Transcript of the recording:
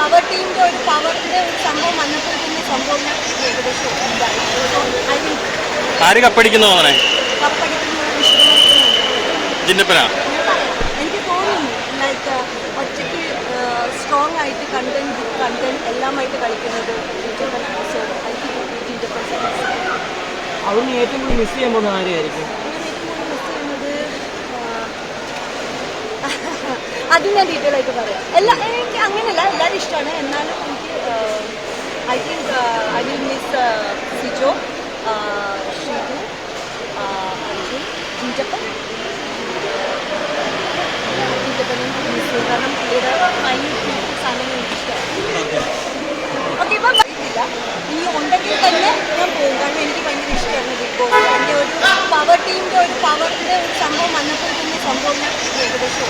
Power ടീമിൻ്റെ ഒരു പവറിൻ്റെ ഒരു സംഭവം വന്നപ്പോഴത്തേക്കും സംഭവം ഏകദേശം ഇതായി. ഐ തിങ്ക് ആര് കപ്പടിക്കുന്നു തോന്നണേ? കപ്പടിക്കുന്നത് ജിന്നപ്പനാ? എനിക്ക് തോന്നുന്നു ലൈക്ക് ഒറ്റയ്ക്ക് സ്ട്രോങ് ആയിട്ട് കണ്ടന്റ് എല്ലാമായിട്ട് കളിക്കുന്നത് ജിഞ്ചപ്പനാണ്. So I think Jinchappan. അവിടുന്ന് ഏറ്റവും കൂടുതൽ മിസ് ചെയ്യാൻ പോകുന്ന ആരെയായിരിക്കും? അത് ഞാൻ ഡീറ്റെയിൽ ആയിട്ട് പറയാം. എനിക്ക് അങ്ങനെയല്ല, എല്ലാവരും ഇഷ്ടമാണ്. എന്നാലും എനിക്ക് I think I will miss Sijo, Shiju, Arjun, Jinchappan miss ചെയ്യും. കാരണം പുള്ളിയുടെ മൈൻഡ് സാധനങ്ങൾ എനിക്ക് ഇഷ്ടമാണ്. ഓക്കെ, ഇപ്പം അറിയില്ല. ഇനി ഉണ്ടെങ്കിൽ തന്നെ ഞാൻ പോകും. കാരണം എനിക്ക് ഭയങ്കര ഇഷ്ടമാണ് ബിഗ് ബോസ്. എൻ്റെ ഒരു പവർ ടീമിൻ്റെ ഒരു പവറിൻ്റെ ഒരു സംഭവം വന്നപ്പോഴത്തേക്കും സംഭവം ഏകദേശം